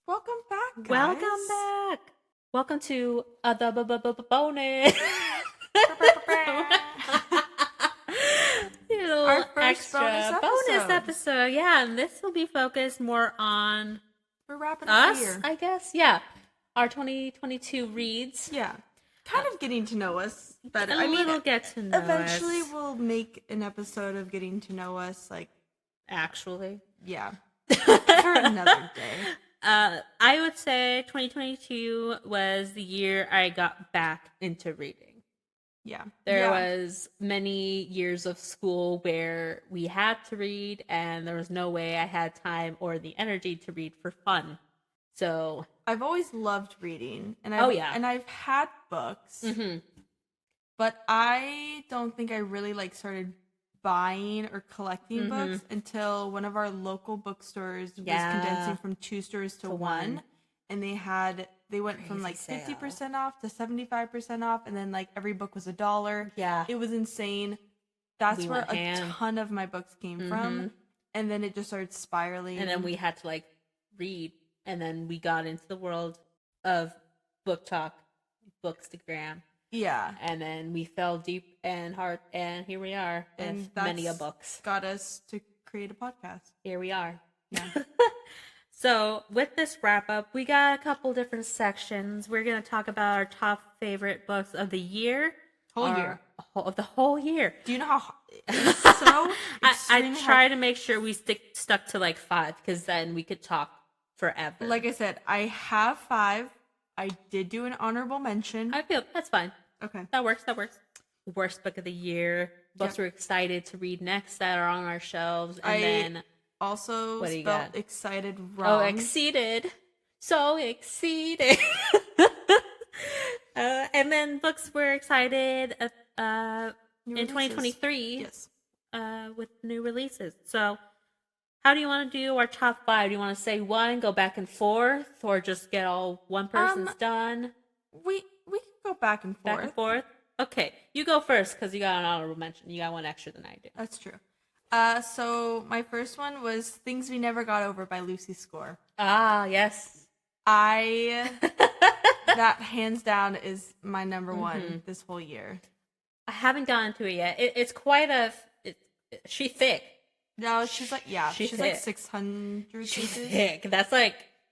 Welcome back, guys. Welcome back. Welcome to the bonus. Our first bonus episode. Yeah, and this will be focused more on We're wrapping up the us, year. I guess. Yeah, our 2022 reads. Yeah, kind of getting to know us better. A little get to know eventually us. we'll make an episode of getting to know us. Actually, yeah, for another day. I would say 2022 was the year I got back into reading. Yeah. There was many years of school where we had to read and there was no way I had time or the energy to read for fun. So I've always loved reading, and I've had books, but I don't think I really started buying or collecting books until one of our local bookstores was condensing from 2 stores to one, and they went from 50% off to 75% off, and then every book was $1. Yeah, it was insane. That's where a ton of my books came from, and then it just started spiraling. And then we had to read, and then we got into the world of book talk, Bookstagram. Yeah, and then we fell deep and hard, and here we are with many books. Got us to create a podcast. Here we are. Yeah. So with this wrap up, we got a couple different sections. We're going to talk about our top favorite books of the year. Of the whole year. Do you know how it's so I try to make sure we stuck to 5, because then we could talk forever. Like I said, I have 5. I did do an honorable mention. I feel that's fine. Okay. That works. Worst book of the year. Books we're excited to read next that are on our shelves. And then also spelled excited wrong. Oh, exceeded. So exceeded. And then books we're excited in 2023. Yes. With new releases. So how do you want to do our top 5? Do you want to say one, go back and forth, or just get all one person's done? We can go back and forth. Back and forth? Okay. You go first because you got an honorable mention. You got one extra than I do. That's true. So my first one was Things We Never Got Over by Lucy Score. Ah, yes. That hands down is my number one this whole year. I haven't gotten to it yet. It's quite she's thick. No, she's she's thick. 600 She's pages. thick. That's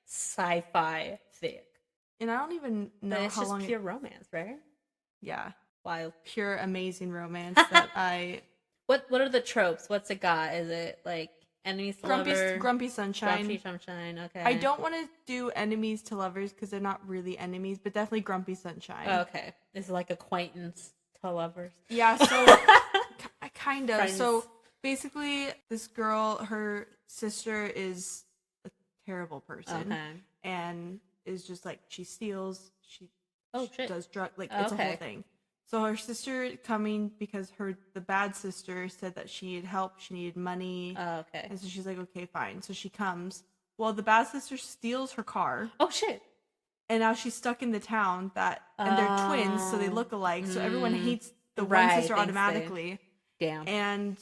sci-fi thick. And I don't even know it's how just long pure romance, right? Yeah. Wild. Pure amazing romance that I... What are the tropes? What's it got? Is it enemies to lovers? Grumpy Sunshine. Grumpy Sunshine, okay. I don't want to do enemies to lovers because they're not really enemies, but definitely Grumpy Sunshine. Oh, okay. It's acquaintance to lovers. Yeah, so kind of. Friends. So basically, this girl, her sister is a terrible person. Okay. And is just she steals, she shit. does drugs, it's a whole thing. So her sister coming because the bad sister said that she needed help, she needed money. Oh, okay. And so she's like, okay, fine. So she comes. Well, the bad sister steals her car. Oh, shit. And now she's stuck in the town and they're twins, so they look alike. So everyone hates the one sister automatically. Damn. And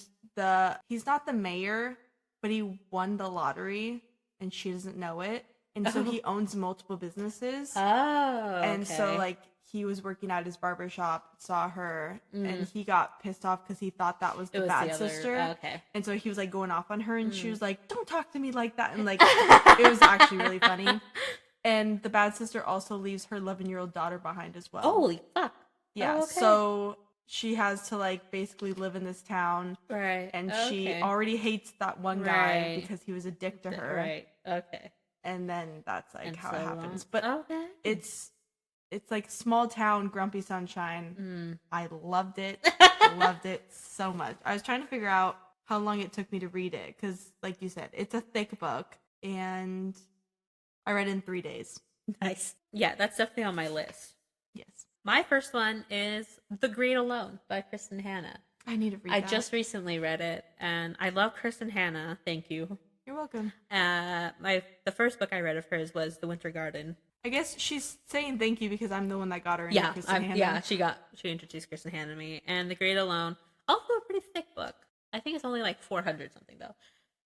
he's not the mayor, but he won the lottery and she doesn't know it. And so he owns multiple businesses. Oh, and so he was working at his barbershop, saw her, and he got pissed off because he thought that was the bad sister. Okay. And so he was going off on her, and she was like, "Don't talk to me like that." And it was actually really funny. And the bad sister also leaves her 11-year-old daughter behind as well. Holy fuck. Yeah. Oh, okay. So she has to basically live in this town. Right. And she already hates that one guy because he was a dick to her. Right. Okay. And then that's how it happens. But okay. It's small town Grumpy Sunshine. I loved it. Loved it so much. I was trying to figure out how long it took me to read it because, like you said, it's a thick book, and I read it in 3 days. Nice. Yeah, that's definitely on my list. Yes. My first one is The Great Alone by Kristen Hanna. I need to read that. I just recently read it, and I love Kristen Hanna. Thank you. You're welcome. The first book I read of hers was The Winter Garden. I guess she's saying thank you because I'm the one that got her into Kristen Hanna. Yeah, she introduced Kristen Hanna to me. And The Great Alone, also a pretty thick book. I think it's only 400 something though.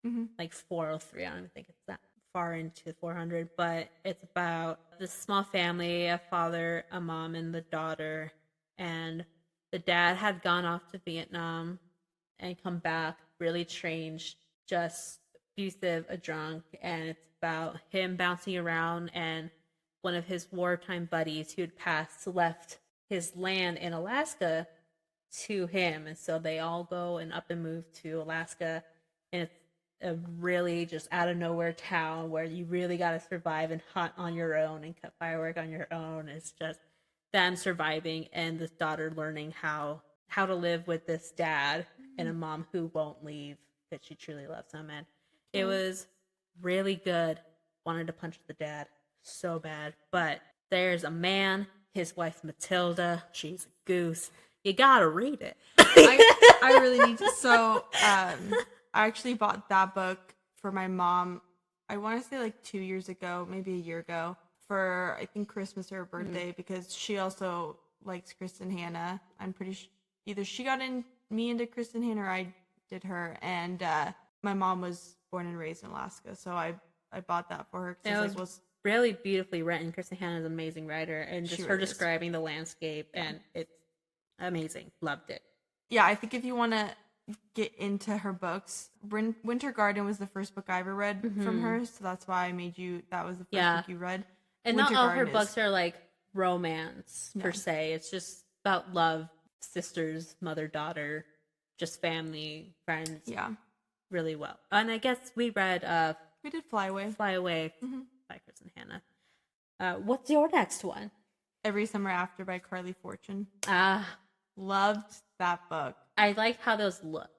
403. I don't even think it's that far into 400, but it's about this small family, a father, a mom, and the daughter. And the dad had gone off to Vietnam and come back really changed, just abusive, a drunk. And it's about him bouncing around, and one of his wartime buddies who had passed left his land in Alaska to him. And so they all go and up and move to Alaska. And it's a really just out of nowhere town where you really got to survive and hunt on your own and cut firework on your own. It's just them surviving and this daughter learning how to live with this dad and a mom who won't leave, that she truly loves him. And it was really good. Wanted to punch the dad so bad, but there's a man, his wife Matilda, she's a goose. You gotta read it. I really need to. So I actually bought that book for my mom, I want to say like 2 years ago, maybe a year ago, for I think Christmas or her birthday, because she also likes Kristen Hanna. I'm pretty sure either she got me into Kristen Hanna or I did her. And my mom was born and raised in Alaska, so I bought that for her. It was really beautifully written. Kristen Hanna is an amazing writer, and just her describing the landscape, and it's amazing. Loved it. Yeah, I think if you want to get into her books, Winter Garden was the first book I ever read from her, so that's why I made you, that was the first book you read. And Winter not all Garden her books are like romance per se. It's just about love, sisters, mother, daughter, just family, friends. Yeah. Really well. And I guess we read we did Fly Away by Kristen Hanna. What's your next one? Every Summer After by Carly Fortune. Loved that book. I like how those look.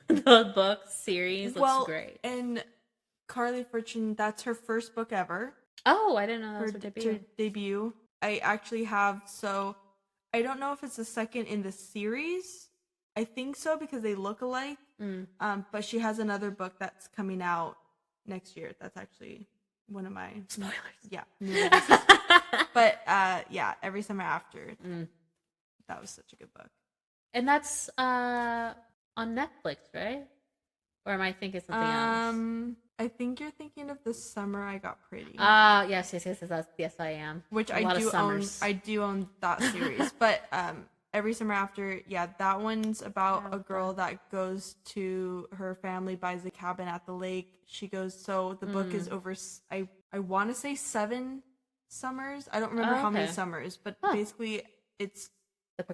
The book series looks great. And Carly Fortune, that's her first book ever. Oh, I didn't know that was her debut. I actually have, so I don't know if it's the second in the series. I think so, because they look alike. But she has another book that's coming out next year. That's actually one of my spoilers. Yeah. But yeah, Every Summer After. That was such a good book. And that's on Netflix, right? Or am I thinking something else? I think you're thinking of The Summer I Got Pretty. Yes, I am. Which I do own. I do own that series. But Every Summer After, yeah, that one's about a girl that goes to her family, buys a cabin at the lake. She goes, so the book is over, I want to say 7 summers. I don't remember how many summers, but basically it's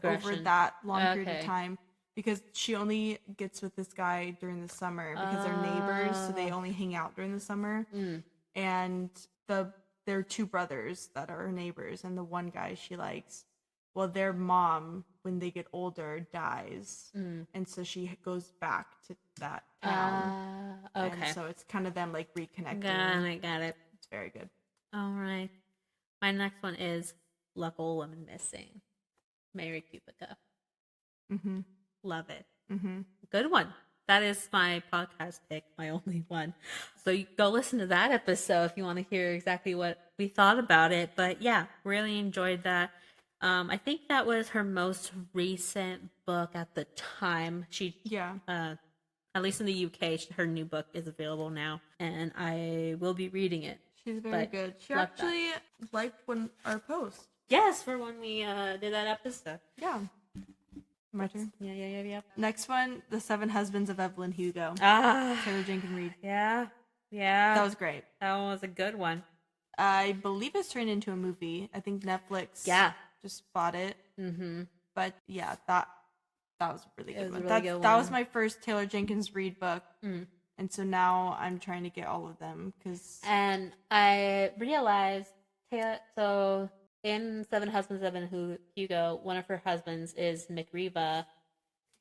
over that long period of time, because she only gets with this guy during the summer because they're neighbors, so they only hang out during the summer. And there are 2 brothers that are her neighbors, and the one guy she likes, well, their mom, when they get older, dies. And so she goes back to that town. And so it's kind of them like reconnecting. Got it. It's very good. All right. My next one is Luckle Woman Missing. Mary Kubica. Love it. Good one. That is my podcast pick, my only one. So you go listen to that episode if you want to hear exactly what we thought about it. But yeah, really enjoyed that. I think that was her most recent book at the time. At least in the UK, her new book is available now, and I will be reading it. She's very good. She actually liked our post. Yes, for when we did that episode. Yeah. My turn? Yeah. Next one, The 7 Husbands of Evelyn Hugo. Taylor Jenkins Reid. Yeah. That was great. That one was a good one. I believe it's turned into a movie. I think Netflix just bought it. But yeah, that was a really good one. That was my first Taylor Jenkins Reid book. And so now I'm trying to get all of them. And I realized, so in 7 Husbands of Evelyn Hugo, one of her husbands is Mick Riva,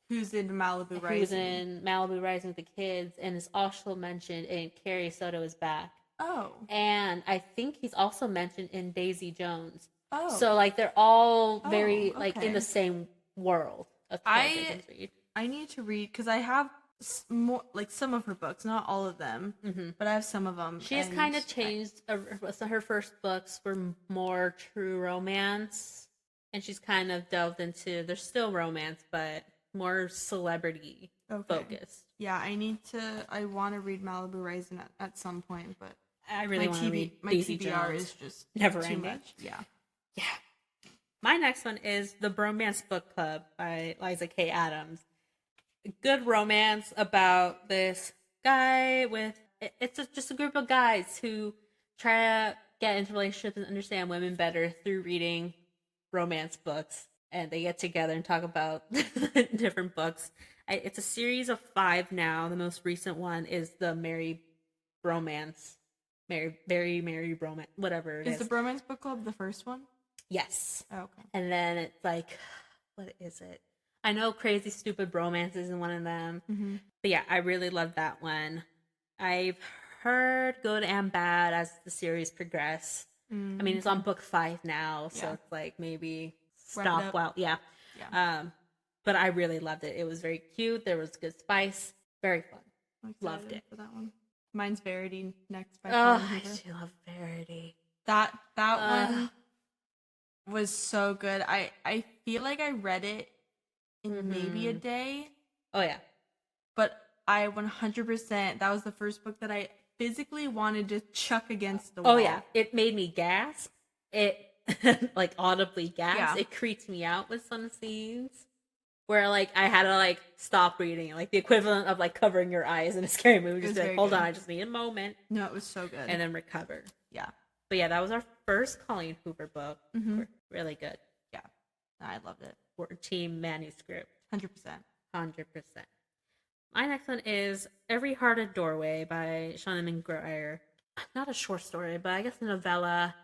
who's in Malibu Rising. Who's in Malibu Rising with the kids, and is also mentioned in Carrie Soto is Back. Oh. And I think he's also mentioned in Daisy Jones. Oh. So like they're all very like in the same world of Taylor Jenkins Reid. I need to read, because I have more, like some of her books, not all of them, but I have some of them. She has kind of changed. So her first books were more true romance, and she's kind of delved into, there's still romance, but more celebrity focused. Yeah, I want to read Malibu Rising at some point, but I really want to read Daisy TBR Jones. is just Never too ending. much. Yeah. My next one is The Bromance Book Club by Liza K. Adams. A good romance about this guy with it's just a group of guys who try to get into relationships and understand women better through reading romance books, and they get together and talk about different books. It's a series of 5 now. The most recent one is the Merry Bromance, Merry Bromance, whatever it is. Is the Bromance Book Club the first one? Yes. Oh, okay. And then it's like, what is it? I know Crazy Stupid Bromance isn't one of them. Mm-hmm. But yeah, I really love that one. I've heard good and bad as the series progress. I mean, it's on book 5 now, so it's like maybe stop while but I really loved it. It was very cute. There was good spice. Very fun. Loved it. For that one. Mine's Verity next by Colin Hoover. I do love Verity. That one was so good. I feel like I read it in maybe a day. Oh yeah. But I 100%, that was the first book that I physically wanted to chuck against the wall. Oh yeah, it made me gasp. It like audibly gasp. Yeah. It creeps me out with some scenes where like I had to like stop reading, like the equivalent of like covering your eyes in a scary movie. Just be like, hold on, I just need a moment. No, it was so good. And then recover. Yeah. But yeah, that was our first Colleen Hoover book. Really good. Yeah. I loved it. We're team manuscript. 100%. 100%. My next one is Every Hearted Doorway by Shauna McGuire. Not a short story, but I guess a novella,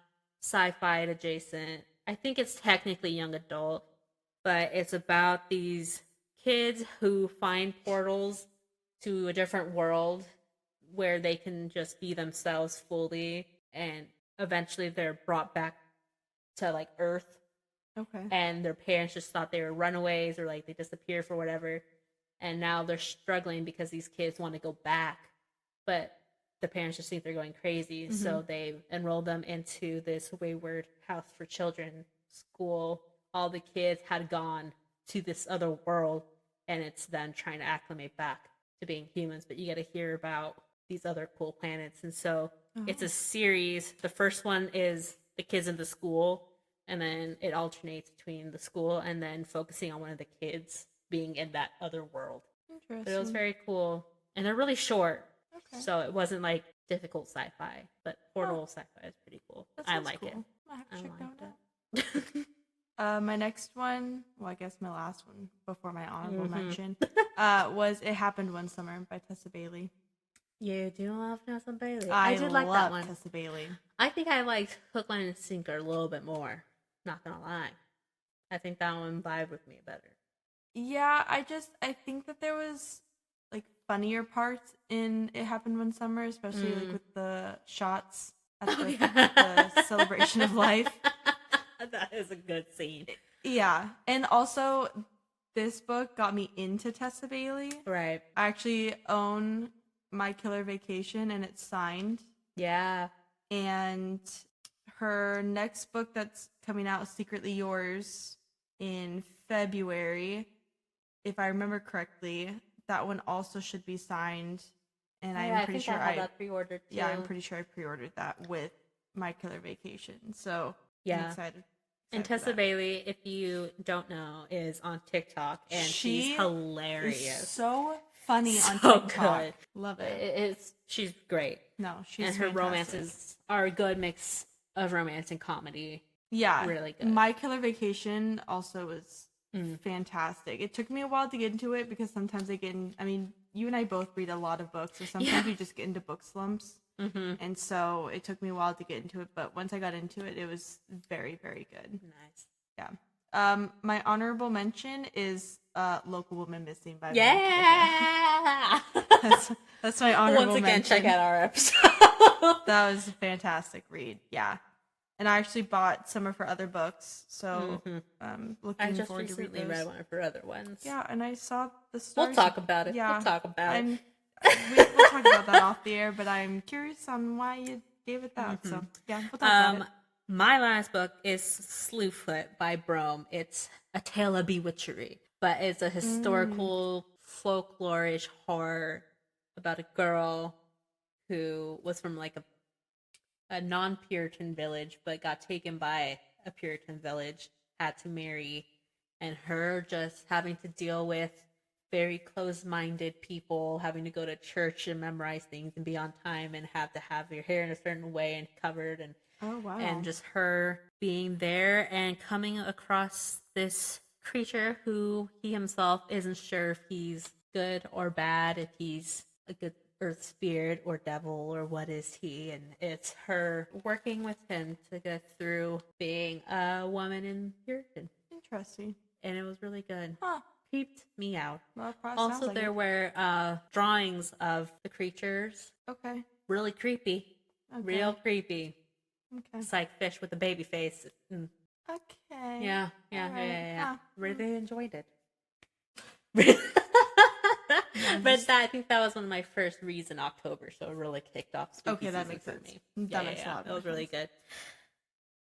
sci-fi adjacent. I think it's technically young adult, but it's about these kids who find portals to a different world where they can just be themselves fully, and eventually they're brought back to like Earth. Okay. And their parents just thought they were runaways or like they disappeared for whatever. And now they're struggling because these kids want to go back, but the parents just think they're going crazy. So they enroll them into this wayward house for children school. All the kids had gone to this other world, and it's them trying to acclimate back to being humans. But you get to hear about these other cool planets. And so it's a series. The first one is the kids in the school, and then it alternates between the school and then focusing on one of the kids being in that other world. Interesting. But it was very cool. And they're really short. Okay. So it wasn't like difficult sci-fi, but portal sci-fi is pretty cool. I like it. I have to check that out. My next one, well, I guess my last one before my honorable mention, was It Happened One Summer by Tessa Bailey. You do love Tessa Bailey. I did like that one. Tessa Bailey. I think I liked Hook, Line, and Sinker a little bit more. Not gonna lie. I think that one vibed with me better. Yeah, I think that there was like funnier parts in It Happened One Summer, especially like with the shots at the celebration of life. That is a good scene. Yeah, and also this book got me into Tessa Bailey. Right. I actually own My Killer Vacation, and it's signed. Yeah. And her next book that's coming out, Secretly Yours, in February, if I remember correctly, that one also should be signed. And I'm pretty sure I have that pre-ordered too. Yeah, I'm pretty sure I pre-ordered that with My Killer Vacation. So yeah, I'm excited. And Tessa Bailey, if you don't know, is on TikTok, and she's hilarious. So funny on TikTok. Good. Love it. She's great. No, she's and her fantastic. Romances are a good mix of romance and comedy. Yeah, really good. My Killer Vacation also was fantastic. It took me a while to get into it because sometimes I get in. I mean, you and I both read a lot of books, so sometimes you just get into book slumps. And so it took me a while to get into it, but once I got into it, it was very, very good. Nice. Yeah. My honorable mention is Local Woman Missing by that's my honorable mention. Once again, check out our episode. That was a fantastic read. Yeah. And I actually bought some of her other books, so looking forward to read those. I just recently read one of her other ones. Yeah, and I saw the story. We'll talk about it. Yeah, we'll talk about it. We'll talk about that off the air, but I'm curious on why you gave it that. So yeah, we'll talk about it. My last book is Slewfoot by Brome. It's a tale of bewitchery, but it's a historical folklorish horror about a girl who was from like a a non-Puritan village, but got taken by a Puritan village, had to marry, and her just having to deal with very close-minded people, having to go to church and memorize things and be on time and have to have your hair in a certain way and covered, and and just her being there and coming across this creature who he himself isn't sure if he's good or bad, if he's a good earth spirit or devil or what is he, and it's her working with him to get through being a woman in Puritan. Interesting. And it was really good. Huh. Creeped me out. Well, also, like there were drawings of the creatures. Okay. Really creepy. Okay. Real creepy. Okay. It's like fish with a baby face. Mm. Okay. Yeah. Huh. Really enjoyed it. But I think that was one of my first reads in October, so it really kicked off spooky season that makes for sense. me. That makes a lot of sense. It was really good.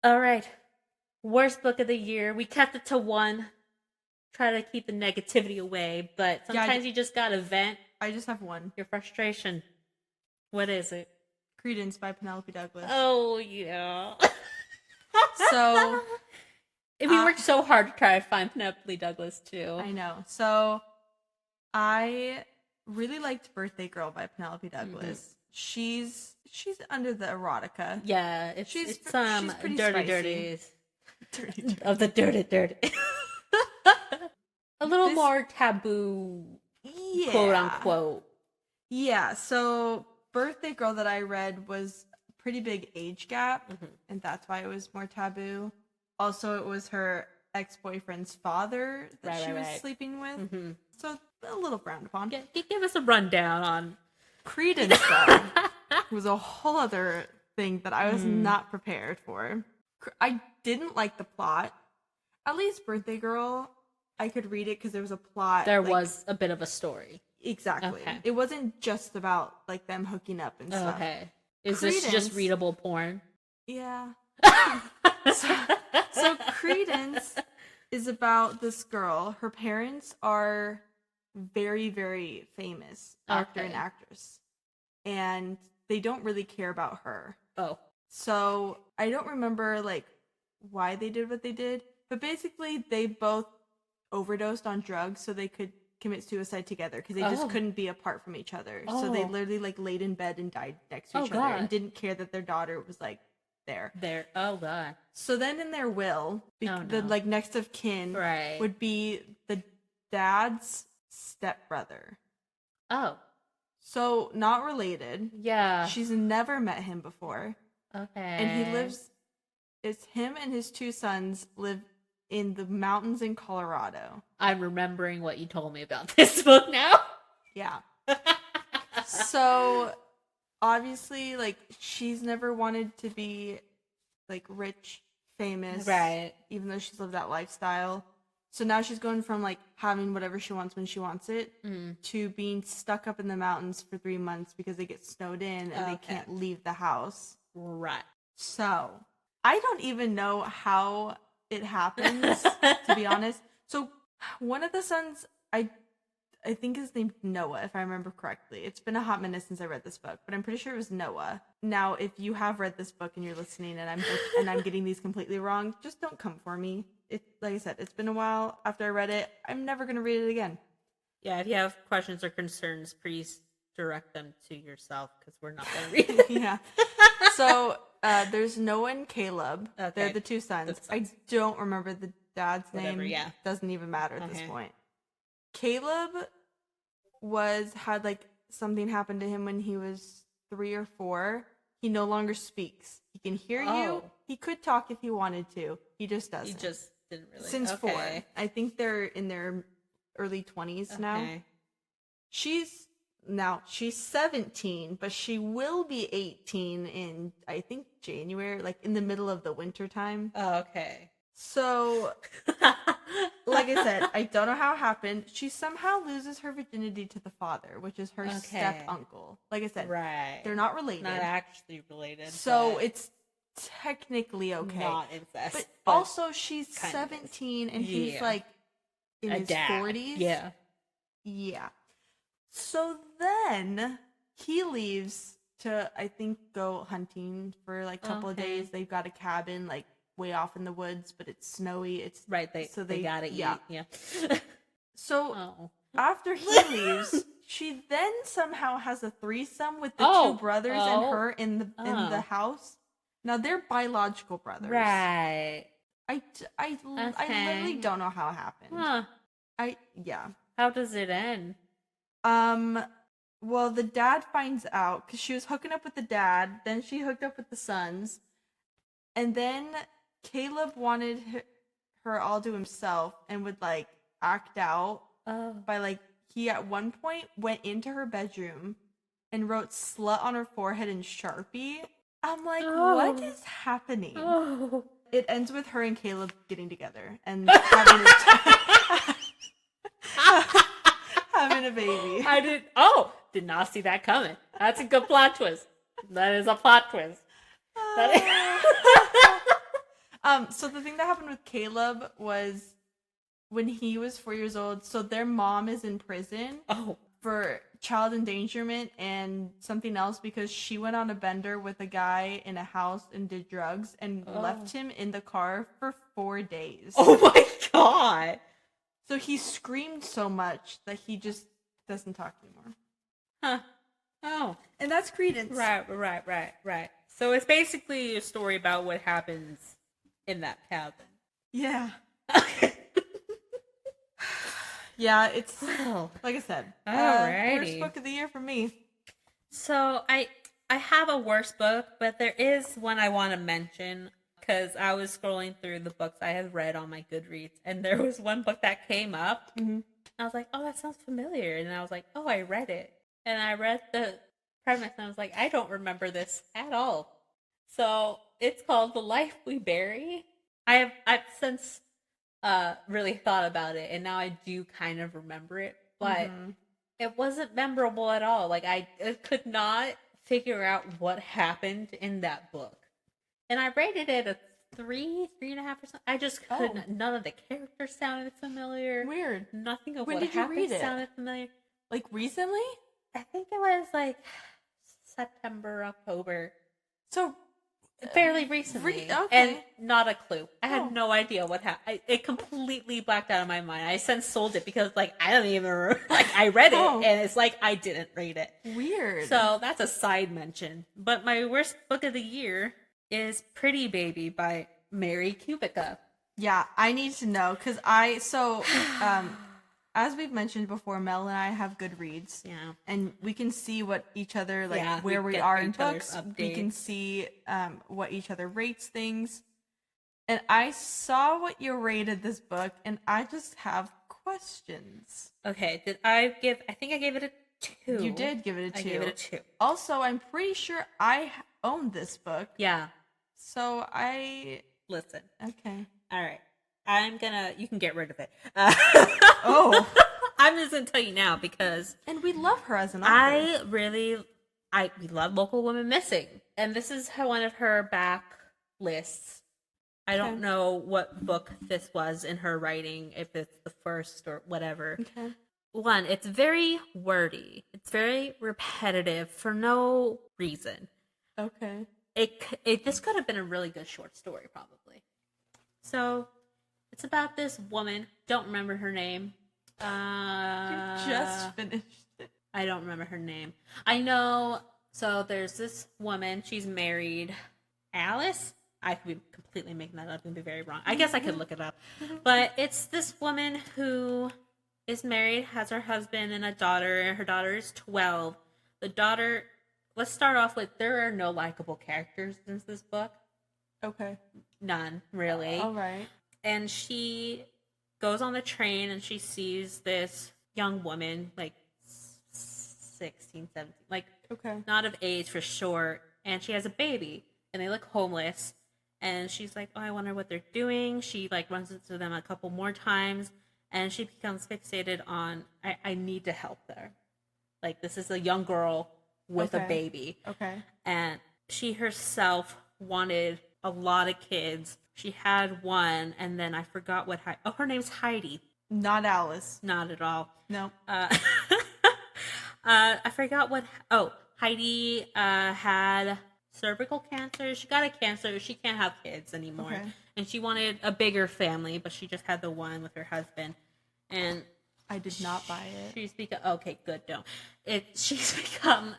All right. Worst book of the year. We kept it to one. Try to keep the negativity away, but sometimes you just gotta vent. I just have one. Your frustration. What is it? Credence by Penelope Douglas. Oh, yeah. So... we worked so hard to try to find Penelope Douglas, too. I know. So, I really liked Birthday Girl by Penelope Douglas. Mm-hmm. She's under the erotica. Yeah, it's some pretty dirty. Of the dirty. A little more taboo, quote unquote. Yeah, so Birthday Girl that I read was a pretty big age gap, and that's why it was more taboo. Also, it was her ex-boyfriend's father that she was sleeping with. Mm-hmm. So, a little frowned upon. Give us a rundown on Credence, though. Was a whole other thing that I was not prepared for. I didn't like the plot. At least Birthday Girl, I could read it because there was a plot. There was a bit of a story. Exactly. Okay. It wasn't just about like them hooking up and stuff. Okay. Is this just readable porn? Yeah. So Credence is about this girl. Her parents are very, very famous actor and actress. And they don't really care about her. Oh. So I don't remember like why they did what they did. But basically they both overdosed on drugs so they could commit suicide together because they just couldn't be apart from each other. So they literally like laid in bed and died next to each other and didn't care that their daughter was like there. Oh god. So then in their will, the like next of kin would be the dad's stepbrother. Oh. So not related. Yeah. She's never met him before. Okay. And it's him and his two sons live in the mountains in Colorado. I'm remembering what you told me about this book now. Yeah. So obviously, like, she's never wanted to be like rich, famous, right? Even though she's lived that lifestyle. So now she's going from like having whatever she wants when she wants it to being stuck up in the mountains for 3 months because they get snowed in and they can't leave the house. Right. So I don't even know how it happens, to be honest. So one of the sons, I think is named Noah, if I remember correctly. It's been a hot minute since I read this book, but I'm pretty sure it was Noah. Now, if you have read this book and you're listening and I'm getting these completely wrong, just don't come for me. Like I said, it's been a while after I read it. I'm never going to read it again. Yeah, if you have questions or concerns, please direct them to yourself because we're not going to read it. Yeah. So there's Noah and Caleb. Okay. They're the two sons. I don't remember the dad's name. Yeah. Doesn't even matter at this point. Caleb had like something happen to him when he was 3 or 4. He no longer speaks. He can hear you. He could talk if he wanted to. He just doesn't. He just didn't really. Since 4. I think they're in their early 20s now. She's 17, but she will be 18 in, I think, January, like in the middle of the winter time. Oh, okay. So, like I said, I don't know how it happened. She somehow loses her virginity to the father, which is her step uncle. Like I said, they're not related. Not actually related. So it's technically okay. Not incest. But also she's 17 and he's like in his 40s. Yeah. Yeah. So then he leaves to, I think, go hunting for like a couple of days. They've got a cabin like way off in the woods, but it's snowy. It's right. They gotta eat. Yeah. So after he leaves, she then somehow has a threesome with the two brothers and her in the house. Now they're biological brothers, right? I literally don't know how it happened. How does it end? Well, the dad finds out because she was hooking up with the dad. Then she hooked up with the sons, and then Caleb wanted her all to himself and would like act out by like he at one point went into her bedroom and wrote "slut" on her forehead in Sharpie. I'm like, what is happening? It ends with her and Caleb getting together and having a baby. I did not see that coming. That's a good plot twist. That is a plot twist. So the thing that happened with Caleb was when he was 4 years old. So their mom is in prison for child endangerment and something else because she went on a bender with a guy in a house and did drugs and left him in the car for 4 days. Oh my god! So he screamed so much that he just doesn't talk anymore. Huh. Oh. And that's Credence. Right. So it's basically a story about what happens in that cabin. Yeah. Yeah, it's like I said. Worst book of the year for me. So I have a worst book, but there is one I want to mention because I was scrolling through the books I had read on my Goodreads, and there was one book that came up. Mm-hmm. I was like, oh, that sounds familiar. And I was like, oh, I read it. And I read the premise, and I was like, I don't remember this at all. So it's called The Life We Bury. I've since really thought about it, and now I do kind of remember it, but it wasn't memorable at all. Like I could not figure out what happened in that book. And I rated it a 3.5%. I just couldn't. None of the characters sounded familiar. Weird. Nothing of when what did you happened read it? Sounded familiar. Like recently? I think it was like September, October. So fairly recently. Okay. And not a clue. I had no idea what happened. It completely blacked out of my mind. I since sold it because like I don't even remember. Like I read it and it's like I didn't read it. Weird. So that's a side mention. But my worst book of the year is Pretty Baby by Mary Kubica. Yeah, I need to know because as we've mentioned before, Mel and I have Goodreads. Yeah. And we can see what each other, where we are in books. Updates. We can see what each other rates things. And I saw what you rated this book, and I just have questions. Okay, I think I gave it a 2. You did give it a 2. I gave it a 2. Also, I'm pretty sure I own this book. Yeah. So Listen. Okay. All right. You can get rid of it. I'm just going to tell you now because. And we love her as an author. We love Local Women Missing. And this is one of her back lists. I don't know what book this was in her writing, if it's the first or whatever. Okay. One, it's very wordy. It's very repetitive for no reason. Okay. This could have been a really good short story, probably. So, it's about this woman. Don't remember her name. You just finished it. I don't remember her name. I know. So there's this woman. She's married. Alice? I could be completely making that up and be very wrong. I guess I could look it up. But it's this woman who is married, has her husband and a daughter, and her daughter is 12. The daughter, let's start off with, there are no likable characters in this book. Okay. None, really. All right. And she goes on the train and she sees this young woman, like 16, 17, like not of age for sure. And she has a baby and they look homeless. And she's like, oh, I wonder what they're doing. She like runs into them a couple more times and she becomes fixated on, I need to help her. Like this is a young girl with a baby. Okay. And she herself wanted a lot of kids. She had one, and then I forgot what. Her name's Heidi. Not Alice. Not at all. No. I forgot what. Heidi had cervical cancer. She got a cancer. She can't have kids anymore. Okay. And she wanted a bigger family, but she just had the one with her husband. And I did not buy it. She's become okay. Good, don't. She's become.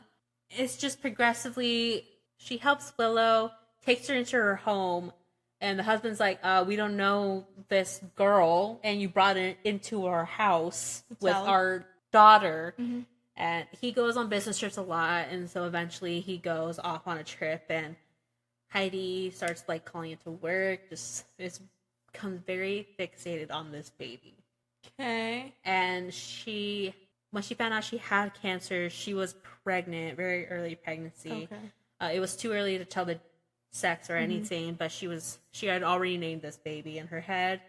It's just progressively. She helps Willow, takes her into her home, and the husband's like, "We don't know this girl, and you brought it into our house with our daughter." Mm-hmm. And he goes on business trips a lot, and so eventually he goes off on a trip, and Heidi starts like calling it to work. Just becomes very fixated on this baby. Okay. And when she found out she had cancer, she was pregnant, very early pregnancy. Okay. It was too early to tell the sex or anything, but she had already named this baby in her head.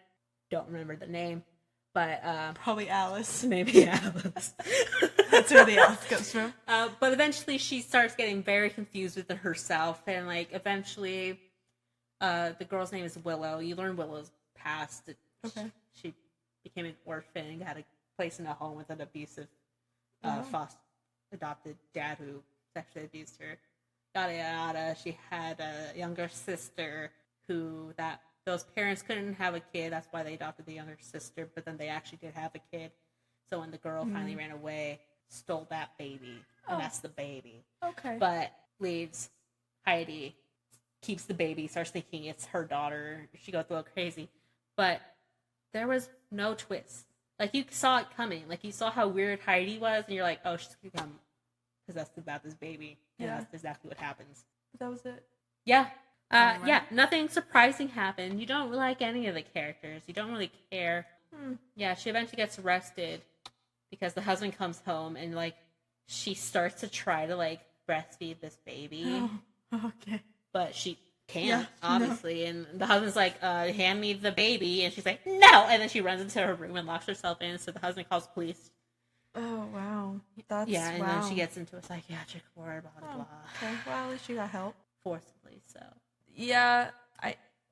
Don't remember the name, but probably Alice. Maybe Alice. That's where the Alice comes from. But eventually she starts getting very confused within herself, and like eventually the girl's name is Willow. You learn Willow's past. Okay. She became an orphan and got a place in a home with an abusive foster adopted dad who sexually abused her. Yada yada. She had a younger sister who those parents couldn't have a kid. That's why they adopted the younger sister. But then they actually did have a kid. So when the girl finally ran away, stole that baby, and that's the baby. Okay. But leaves Heidi, keeps the baby, starts thinking it's her daughter. She goes a little crazy, but there was no twist. Like, you saw it coming. Like, you saw how weird Heidi was, and you're like, oh, she's gonna become possessed about this baby. And that's exactly what happens. That was it. Yeah. Yeah, nothing surprising happened. You don't like any of the characters. You don't really care. Yeah, she eventually gets arrested because the husband comes home and, like, she starts to try to, like, breastfeed this baby. Oh, okay. But she can't, obviously. No. And the husband's like, hand me the baby. And she's like, no! And then she runs into her room and locks herself in. So the husband calls police. Oh, wow. And then she gets into a psychiatric ward, blah, blah, blah. Okay. Well, at least she got help. Forcibly, so. Yeah,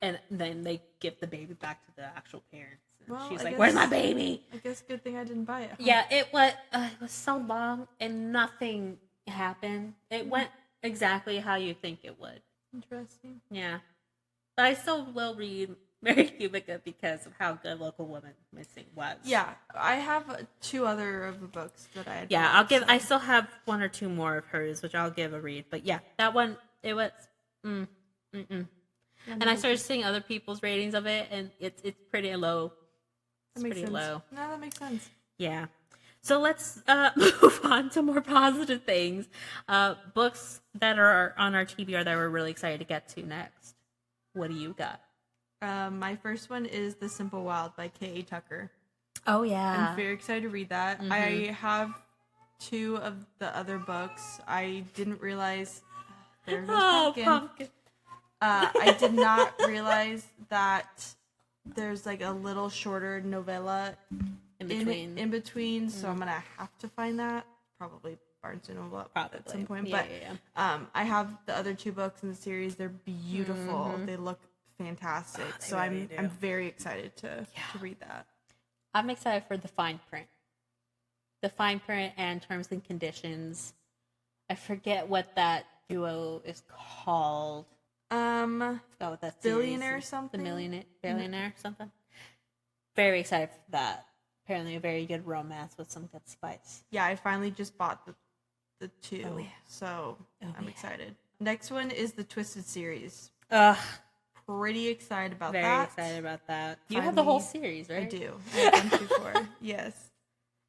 And then they give the baby back to the actual parents. And she's like, where's my baby? I guess good thing I didn't buy it. Huh? Yeah, it was so long and nothing happened. It went exactly how you think it would. Interesting. Yeah. But I still will read Mary Kubica because of how good Local Woman Missing was. Yeah, I have 2 other of the books that I had. Yeah, I still have 1 or 2 more of hers, which I'll give a read. But yeah, that one, it was, And I started seeing other people's ratings of it, and it's pretty low. It's pretty low. No, that makes sense. Yeah. So let's move on to more positive things. Books that are on our TBR that we're really excited to get to next. What do you got? My first one is The Simple Wild by K.A. Tucker. Oh, yeah. I'm very excited to read that. Mm-hmm. I have 2 of the other books. I didn't realize... There's pumpkin. I did not realize that there's like a little shorter novella in between, so I'm gonna have to find that. Probably Barnes & Noble at some point. But I have the other 2 books in the series. They're beautiful. Mm-hmm. They look fantastic. So really I'm very excited to read that. I'm excited for the fine print. The fine print and terms and conditions. I forget what that duo is called. What that Billionaire something? Billionaire something. Very excited for that. Apparently a very good romance with some good spice. Yeah, I finally just bought the 2. So I'm excited. Next one is the Twisted series. Pretty excited about that. Very excited about that. You have the whole series, right? I do. I have 1, 2, 4. Yes.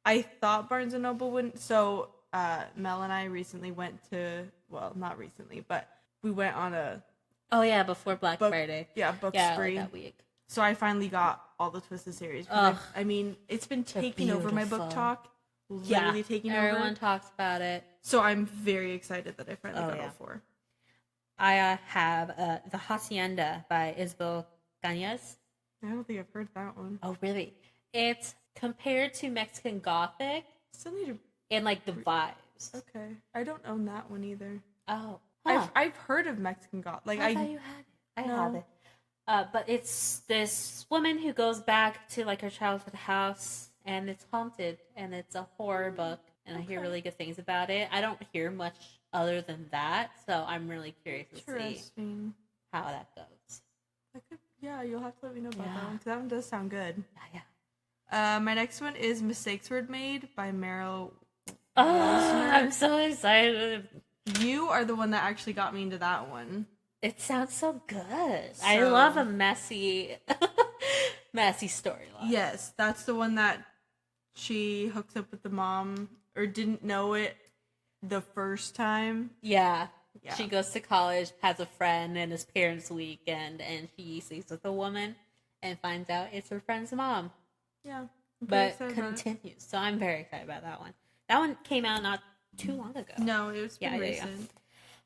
I thought Barnes & Noble wouldn't. So Mel and I recently went to, well, not recently, but we went on a... Oh, yeah, before Black Friday. Yeah, book spree. That week. So I finally got all the Twisted series. I mean, it's been taking over my book talk. Literally taking over. Everyone talks about it. So I'm very excited that I finally got all 4. I have The Hacienda by Isabel Cañas. I don't think I've heard that one. Oh, really? It's compared to Mexican Gothic. Still need to... And, like, the vibes. Okay. I don't own that one either. Oh. Huh. I've heard of Mexican Gothic. Like, I thought you had it. I have it. But it's this woman who goes back to, like, her childhood house, and it's haunted, and it's a horror book, and I hear really good things about it. I don't hear much other than that. So I'm really curious to see how that goes. Yeah, you'll have to let me know about that one, because that one does sound good. Yeah. My next one is Mistakes Were Made by Meryl. I'm so excited. You are the one that actually got me into that one. It sounds so good. I love a messy storyline. Yes, that's the one that she hooks up with the mom, or didn't know it the first time. Yeah. She goes to college, has a friend, and his parents' weekend, and she sleeps with a woman and finds out it's her friend's mom. Yeah. But continues. So I'm very excited about that one. That one came out not too long ago. No, it was recent.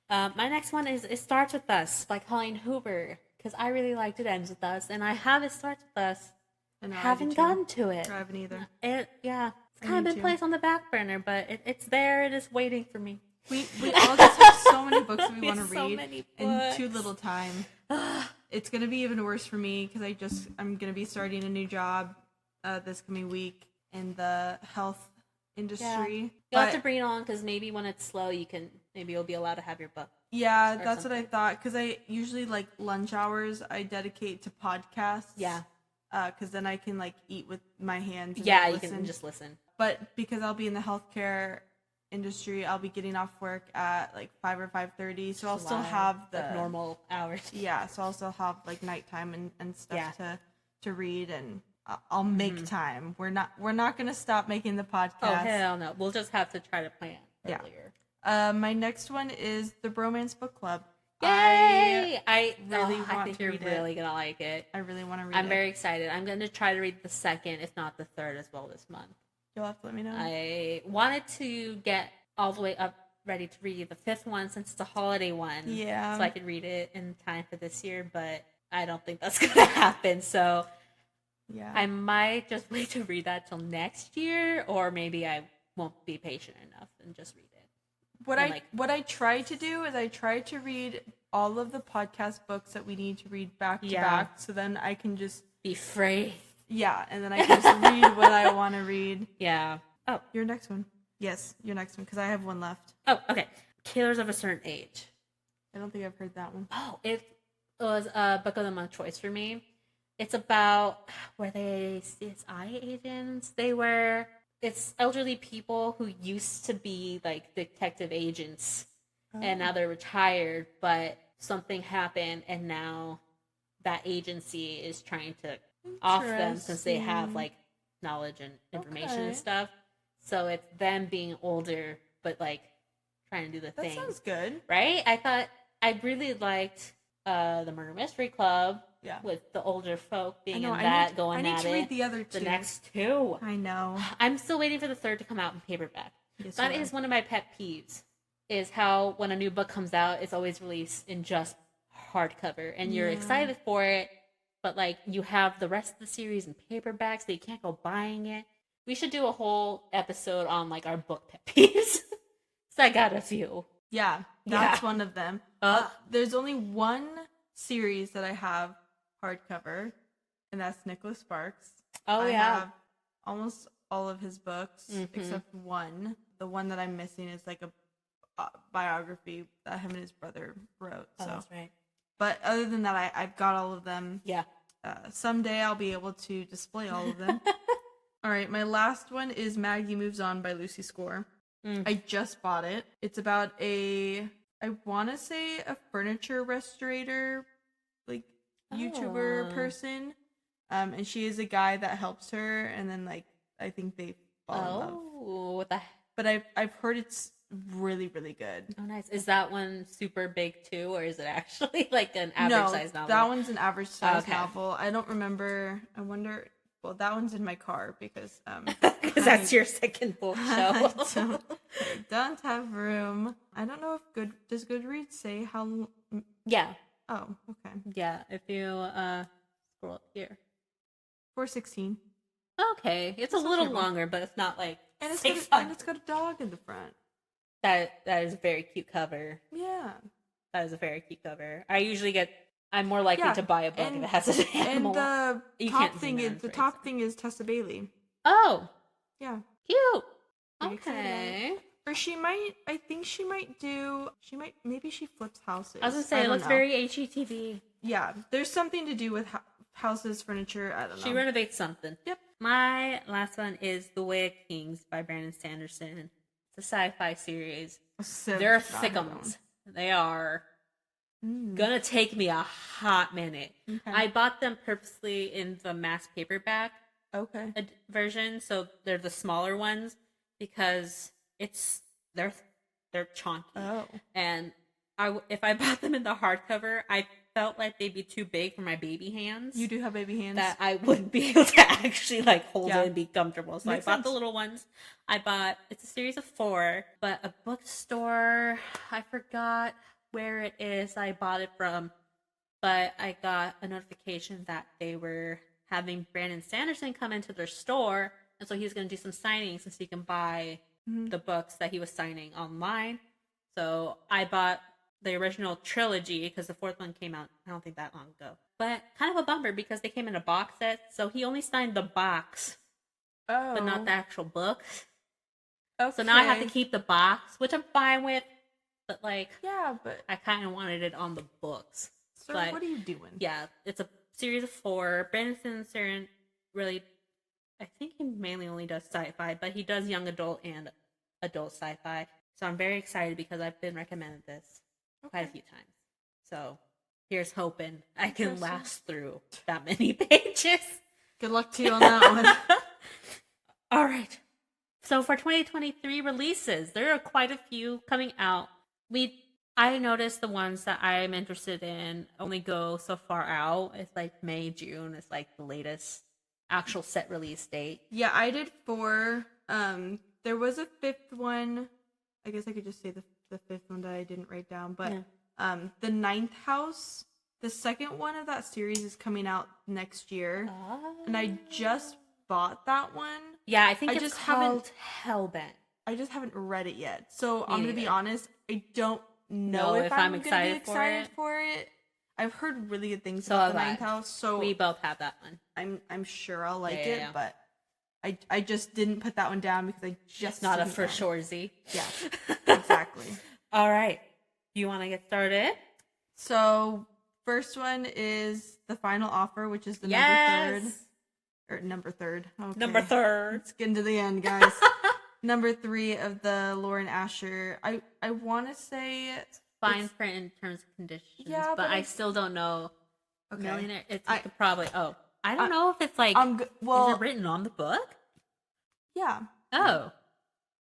My next one is It Starts With Us by Colleen Hoover, because I really liked It Ends With Us, and I have It Starts With Us. And I haven't gotten to it. I haven't either. It's kind of been placed on the back burner, but it's there. It is waiting for me. We all just have so many books that we want to read in too little time. It's gonna be even worse for me because I'm gonna be starting a new job this coming week in the health industry. You'll have to bring it on, because maybe when it's slow, you'll be allowed to have your book. Yeah, that's what I thought, because I usually, like, lunch hours I dedicate to podcasts. Yeah. Because then I can, like, eat with my hands. And you can just listen. But because I'll be in the healthcare industry, I'll be getting off work at like 5 or 5:30, so I'll still have the like normal hours. Yeah, so I'll still have like nighttime and stuff to read, and I'll make time. We're not gonna stop making the podcast. Oh hell no! We'll just have to try to plan earlier. My next one is the Bromance Book Club. Yay! I think you're really gonna like it. I really want to read it. I'm very excited. I'm gonna try to read the second, if not the third, as well this month. You'll have to let me know. I wanted to get all the way up ready to read the fifth one, since it's a holiday one. Yeah. So I could read it in time for this year, but I don't think that's gonna happen. So yeah, I might just wait to read that till next year, or maybe I won't be patient enough and just read it. What I try to do is I try to read all of the podcast books that we need to read back to back, so then I can just be free. Yeah, and then I can just read what I want to read. Yeah. Oh, your next one. Yes, your next one, because I have one left. Oh, okay. Killers of a Certain Age. I don't think I've heard that one. Oh, it was a book of the month choice for me. It's about CSI agents. It's elderly people who used to be like detective agents, and now they're retired, but something happened, and now that agency is trying to off them, since they have like knowledge and information and stuff. So it's them being older, but like trying to do the thing. That sounds good, right? I really liked the Murder Mystery Club. Yeah, with the older folk being going at it. I need to read the other two. The next two. I know. I'm still waiting for the third to come out in paperback. Yes, that is one of my pet peeves, is how when a new book comes out, it's always released in just hardcover, and you're excited for it, but like you have the rest of the series in paperback, so you can't go buying it. We should do a whole episode on like our book pet peeves. So I got a few. Yeah, that's one of them. There's only one series that I have hardcover, and that's Nicholas Sparks. I have almost all of his books except one. The one that I'm missing is like a biography that him and his brother wrote. So that's right. But other than that, I've got all of them. Yeah. Someday I'll be able to display all of them. All right, my last one is Maggie Moves On by Lucy Score. I just bought it. It's about I want to say a furniture restorator, like YouTuber person. And she is a guy that helps her, and then like I think they fall in love. Oh, what the? But I've heard it's really, really good. Oh, nice. Is that one super big too, or is it actually like an average size novel? That one's an average size novel. I don't remember. I wonder. Well, that one's in my car because that's your second bookshelf. I don't have room. I don't know if does Goodreads say how? Yeah. Oh, okay. Yeah, if you scroll up here. 416. Okay, it's a little longer, but it's not like. And it's got a dog in the front. That is a very cute cover. Yeah. That is a very cute cover. I'm more likely to buy a book if it has an animal. And the top thing is Tessa Bailey. Oh. Yeah. Cute. Okay. Or I think maybe she flips houses. I was gonna say, it looks very HGTV. Yeah, there's something to do with houses, furniture, I don't know. She renovates something. Yep. My last one is The Way of Kings by Brandon Sanderson. It's a sci-fi series. They're thickums. They are gonna take me a hot minute. Okay. I bought them purposely in the mass paperback version, so they're the smaller ones because they're chunky. Oh. And if I bought them in the hardcover, I felt like they'd be too big for my baby hands. You do have baby hands. That I wouldn't be able to actually like hold it and be comfortable. So Makes I bought sense. The little ones. It's a series of 4, but a bookstore, I forgot where it is I bought it from, but I got a notification that they were having Brandon Sanderson come into their store, and so he's going to do some signings so you can buy the books that he was signing online. So I bought the original trilogy because the 4th one came out I don't think that long ago, but kind of a bummer because they came in a box set, so he only signed the box but not the actual book. So now I have to keep the box, which I'm fine with, but but I kind of wanted it on the books. So what are you doing? Yeah, it's a series of 4. Brandon Sanderson really, I think he mainly only does sci-fi, but he does young adult and adult sci-fi. So I'm very excited because I've been recommended this quite a few times. So here's hoping I can last through that many pages. Good luck to you on that one. All right. So for 2023 releases, there are quite a few coming out. I noticed the ones that I'm interested in only go so far out. It's like May, June. It's like the latest actual set release date. Yeah, I did 4. There was a 5th one. I guess I could just say the 5th one that I didn't write down, but the 9th house, the second one of that series is coming out next year, and I just bought that one. Yeah, I think it's called Hellbent. I just haven't read it yet, so I'm gonna be honest. I don't know if I'm excited for it. I've heard really good things about the 9th house, so we both have that one. I'm sure I'll like it, but I just didn't put that one down because I just it's not a for suresy. Yeah, exactly. All right, you want to get started? So first one is The Final Offer, which is the number third. Okay. Number 3rd. Let's get into the end, guys. Number 3 of the Lauren Asher. I want to say fine print in terms and conditions, but I still don't know. Okay. Millionaire. I could probably. Oh, I don't know if it's like. Is it written on the book? Yeah. Oh.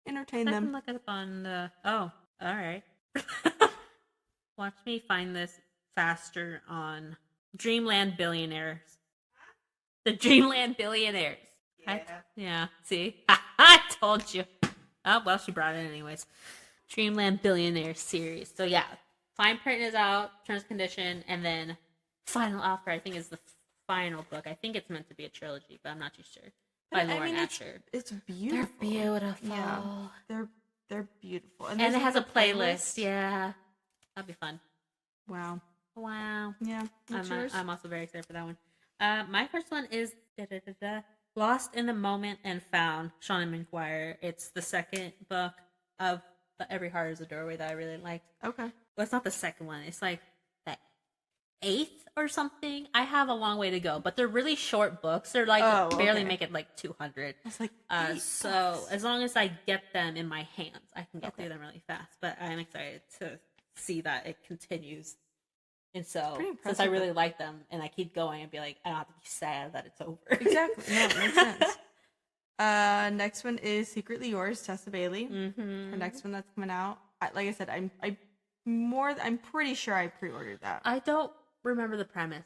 Entertain them. I can look it up on the. Oh, all right. Watch me find this faster on Dreamland Billionaires. The Dreamland Billionaires. Yeah. See, I told you. Oh well, she brought it anyways. Dreamland Billionaire series. So yeah, fine print is out, terms and condition, and then Final Offer I think is the final book. I think it's meant to be a trilogy, but I'm not too sure. By Lauren Asher. It's beautiful. They're beautiful. Yeah, they're beautiful, and it has a playlist. Yeah, that'd be fun. Wow. Yeah. I'm also very excited for that one. My first one is Lost in the Moment and Found, Shauna McGuire. It's the second book of the Every Heart is a Doorway that I really liked. Okay. Well, it's not the second one. It's like the 8th or something. I have a long way to go, but they're really short books. They're like barely make it like 200. It's like so as long as I get them in my hands, I can get through them really fast. But I'm excited to see that it continues. And so, since I really like them and I keep going, I'd be like, I don't have to be sad that it's over. Exactly. No, it makes sense. Next one is Secretly Yours, Tessa Bailey. Mm-hmm. Her next one that's coming out. Like I said, I'm pretty sure I pre-ordered that. I don't remember the premise,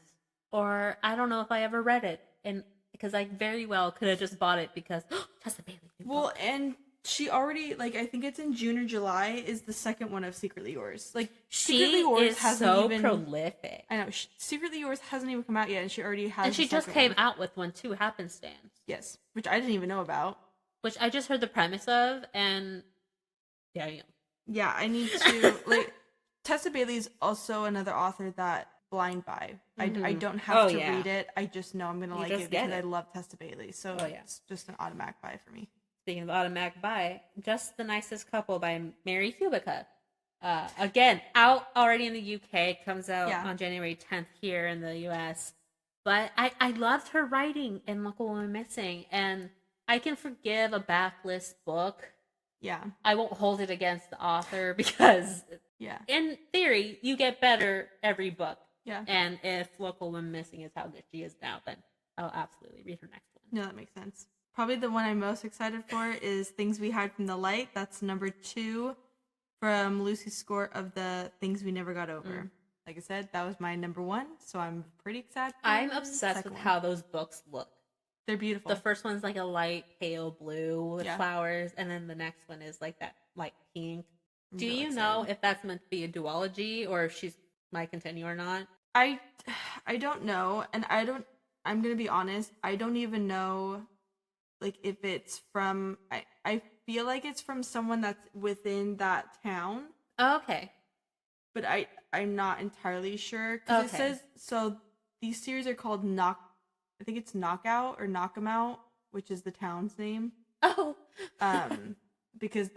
or I don't know if I ever read it, and because I very well could have just bought it because Tessa Bailey. Well, and she already I think it's in June or July is the second one of Secretly Yours. Secretly Yours is so prolific. I know. Secretly Yours hasn't even come out yet, and she already has. And she just came out with one too, Happenstance. Yes, which I didn't even know about. Which I just heard the premise of, and yeah, I need to Tessa Bailey is also another author that blind buy. Mm-hmm. I don't have to read it. I just know I'm gonna like it because I love Tessa Bailey. So it's just an automatic buy for me. Speaking of automatic buy, Just the Nicest Couple by Mary Kubica. Again, out already in the UK, comes out on January 10th here in the US. But I loved her writing in Local Woman Missing, and I can forgive a backlist book. Yeah. I won't hold it against the author because, in theory, you get better every book. Yeah. And if Local Woman Missing is how good she is now, then I'll absolutely read her next one. No, that makes sense. Probably the one I'm most excited for is Things We Hide from the Light. That's number 2 from Lucy's score of the Things We Never Got Over. Like I said, that was my number 1, so I'm pretty excited. I'm obsessed with how those books look. They're beautiful. The first one's like a light pale blue with flowers, and then the next one is like that light pink. Do you know if that's meant to be a duology or if she's might continue or not? I don't know, and I'm gonna be honest, I don't even know like if it's from I feel like it's from someone that's within that town. Oh, okay. But I'm not entirely sure because it says so these series are called I think it's Knockout or Knock 'em Out, which is the town's name. Oh. Because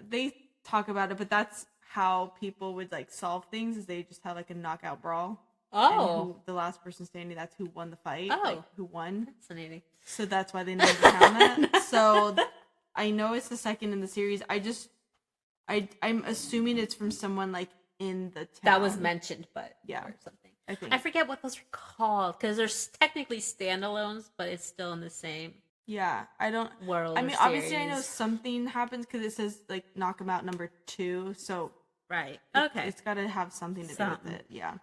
they talk about it, but that's how people would like solve things is they just have like a knockout brawl. Oh. The last person standing, that's who won the fight. Oh. Like, who won. Fascinating. So that's why they named the town that. So I know it's the second in the series. I'm assuming it's from someone like in the town. That was mentioned, but or something. I forget what those are called because they're technically standalones, but it's still in the same world. I mean, obviously, I know something happens because it says like Knock 'em Out number 2. So right, it's got to have something to do with it. Yeah.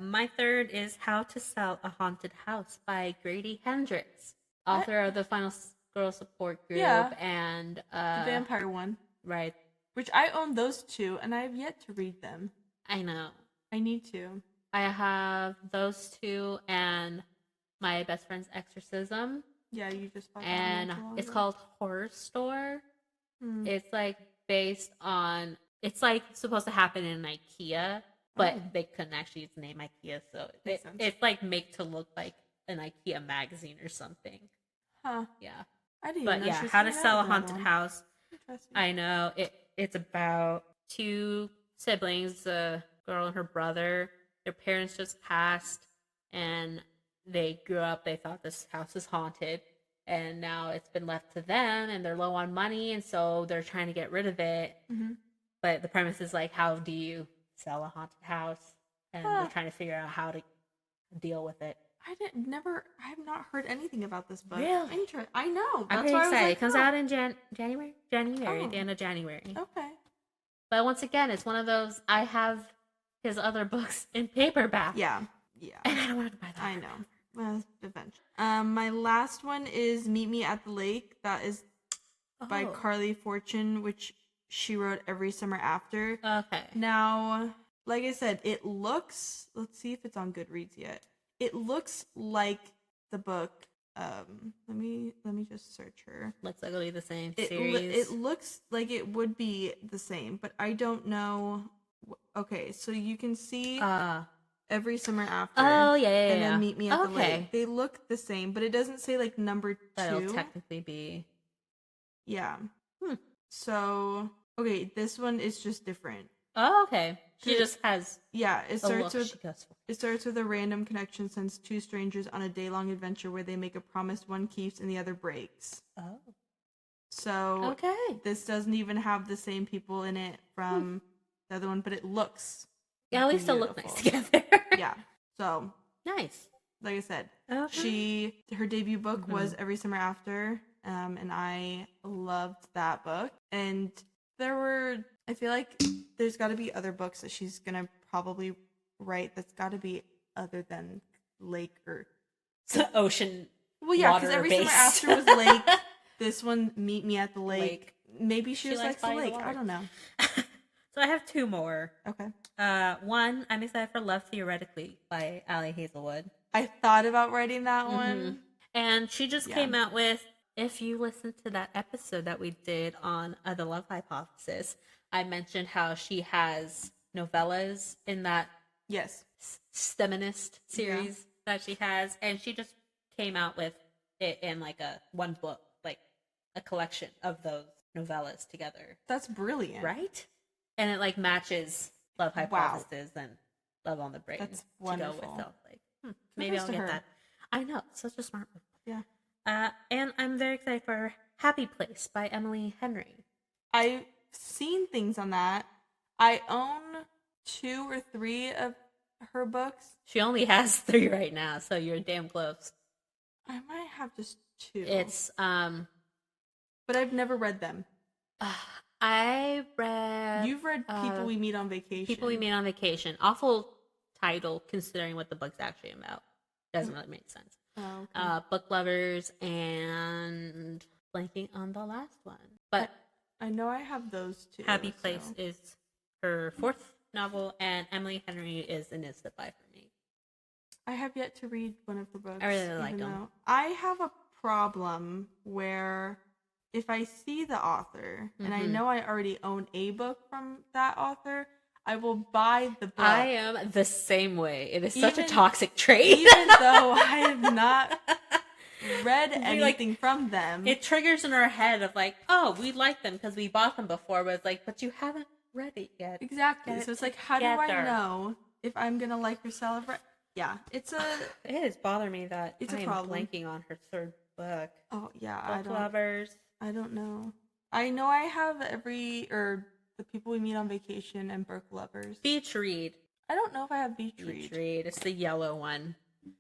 My third is How to Sell a Haunted House by Grady Hendrix, author of the Final Girl Support Group and the vampire one, right? Which I own those 2, and I have yet to read them. I know. I need to. I have those 2 and My Best Friend's Exorcism. Yeah, you just bought that. And it's called Horror Store. It's like based on, it's like supposed to happen in IKEA, but they couldn't actually use the name IKEA, so it's like make to look like an IKEA magazine or something. Huh. Yeah. I didn't but know yeah, How to Sell a Haunted House. I know it's about 2 siblings, a girl and her brother. Their parents just passed, and they grew up. They thought this house is haunted, and now it's been left to them, and they're low on money, and so they're trying to get rid of it. But the premise is like, how do you sell a haunted house? And they're trying to figure out how to deal with it. I have not heard anything about this book. Really? I know. I'm pretty excited. It comes out in January, at the end of January. Okay. But once again, it's one of those, I have his other books in paperback. Yeah. And I don't want to buy that. I know. Well, eventually. My last one is Meet Me at the Lake. That is by Carly Fortune, which she wrote Every Summer After. Okay. Now, like I said, it looks, let's see if it's on Goodreads yet. It looks like the book. Let me just search her. Looks like it'll be the same series. It looks like it would be the same, but I don't know. Okay, so you can see Every Summer After. Oh yeah. And then Meet Me at the Lake. They look the same, but it doesn't say like number 2. That'll technically be. Yeah. So okay, this one is just different. Oh, okay. She just has. Yeah, it starts with a random connection sends 2 strangers on a day-long adventure where they make a promise one keeps and the other breaks. Oh. So this doesn't even have the same people in it from the other one, but it looks. Yeah, at least they'll look nice together. Yeah. So nice. Like I said, her debut book was Every Summer After, and I loved that book. And I feel like there's got to be other books that she's gonna probably write that's got to be other than lake or ocean. Well, yeah, because Every Summer After was lake. This one, Meet Me at the Lake. Maybe she just likes the lake. I don't know. So I have 2 more. Okay. One, I'm excited for Love Theoretically by Allie Hazelwood. I thought about writing that one. And she just came out with, if you listen to that episode that we did on The Love Hypothesis, I mentioned how she has novellas in that STEMinist series that she has. And she just came out with it in like a one book, like a collection of those novellas together. That's brilliant. Right? And it like matches Love Hypothesis and Love on the Brain. That's wonderful. To go with. So, like, maybe I'll get that. I know, such a smart one. Yeah. And I'm very excited for Happy Place by Emily Henry. I've seen things on that. I own 2 or 3 of her books. She only has 3 right now, so you're damn close. I might have just 2. It's but I've never read them. I read. You've read People We Meet on Vacation. People We Meet on Vacation. Awful title considering what the book's actually about. Doesn't really make sense. Oh, okay. Book Lovers and blanking on the last one. But I know I have those 2. Happy Place is her 4th novel, and Emily Henry is an instant buy for me. I have yet to read one of her books. I really like them. I have a problem where if I see the author and I know I already own a book from that author, I will buy the book. I am the same way. It is such a toxic trait. Even though I have not read anything from them. It triggers in our head of like, oh, we like them because we bought them before, but it's like, but you haven't read it yet. Exactly. So it's like, how do I know if I'm going to like or celebrate? Yeah, it is bothering me that it's I a am problem. blanking on her 3rd book. Oh, yeah. Book Lovers. I don't know. I know I have The People We Meet on Vacation and Book Lovers. Beach Read. I don't know if I have Beach Read. Beach Read. It's the yellow one.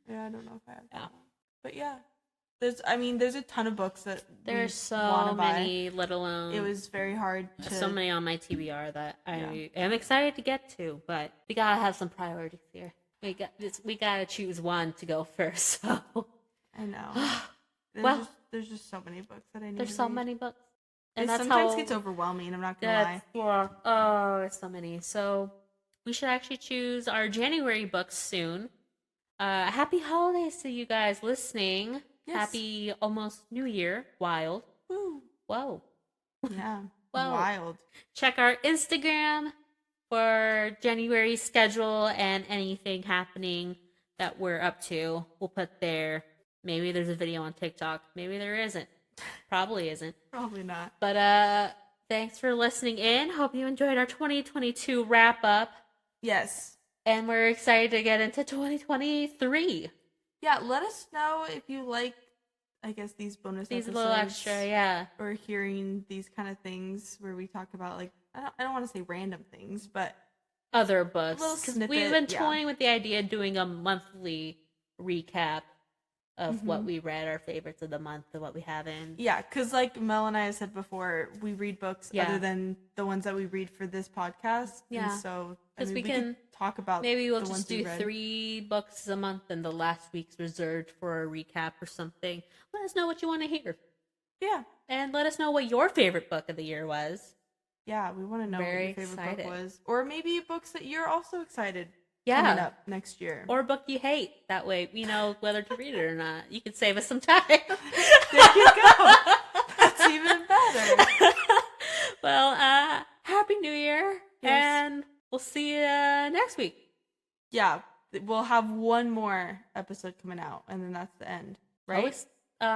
Yeah, I don't know if I have that one. But yeah. There's a ton of books that there's so many, buy. Let alone it was very hard to so many on my TBR that I am excited to get to, but we gotta have some priorities here. We gotta choose one to go first. So I know. There's just so many books that I need. There's so many books, and it sometimes gets overwhelming. I'm not gonna lie. Yeah. Oh, there's so many. So we should actually choose our January books soon. Happy holidays to you guys listening. Yes. Happy almost New Year. Wild. Woo. Whoa. Yeah. Whoa. Wild. Check our Instagram for January schedule and anything happening that we're up to. We'll put there. Maybe there's a video on TikTok. Maybe there isn't. Probably isn't. Probably not. But thanks for listening in. Hope you enjoyed our 2022 wrap up. Yes. And we're excited to get into 2023. Yeah, let us know if you like, I guess, these bonus episodes. These little extra, yeah. Or hearing these kind of things where we talk about, like, I don't want to say random things, but other books. Because we've been toying with the idea of doing a monthly recap of what we read, our favorites of the month, and what we haven't. Yeah, because like Mel and I have said before, we read books other than the ones that we read for this podcast. Yeah. And so we can talk about maybe we'll just do 3 books a month and the last week's reserved for a recap or something. Let us know what you want to hear. Yeah. And let us know what your favorite book of the year was. Yeah, we want to know what your favorite book was. Or maybe books that you're also excited coming up next year. Or a book you hate. That way we know whether to read it or not. You can save us some time. There you go. That's even better. Well, Happy New Year. Yes. And we'll see you next week. Yeah, we'll have one more episode coming out, and then that's the end, right? Maybe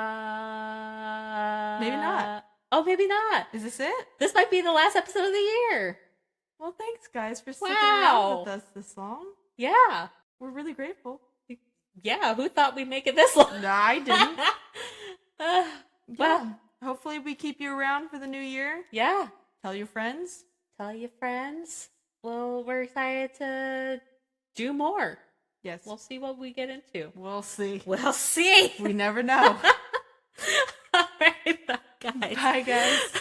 not. Oh, maybe not. Is this it? This might be the last episode of the year. Well, thanks, guys, for sticking around with us this long. Yeah. We're really grateful. Yeah, who thought we'd make it this long? No, I didn't. Well, hopefully we keep you around for the new year. Yeah. Tell your friends. Well, we're excited to do more. Yes. We'll see what we get into. We'll see. We never know. All right, bye, guys. Bye, guys.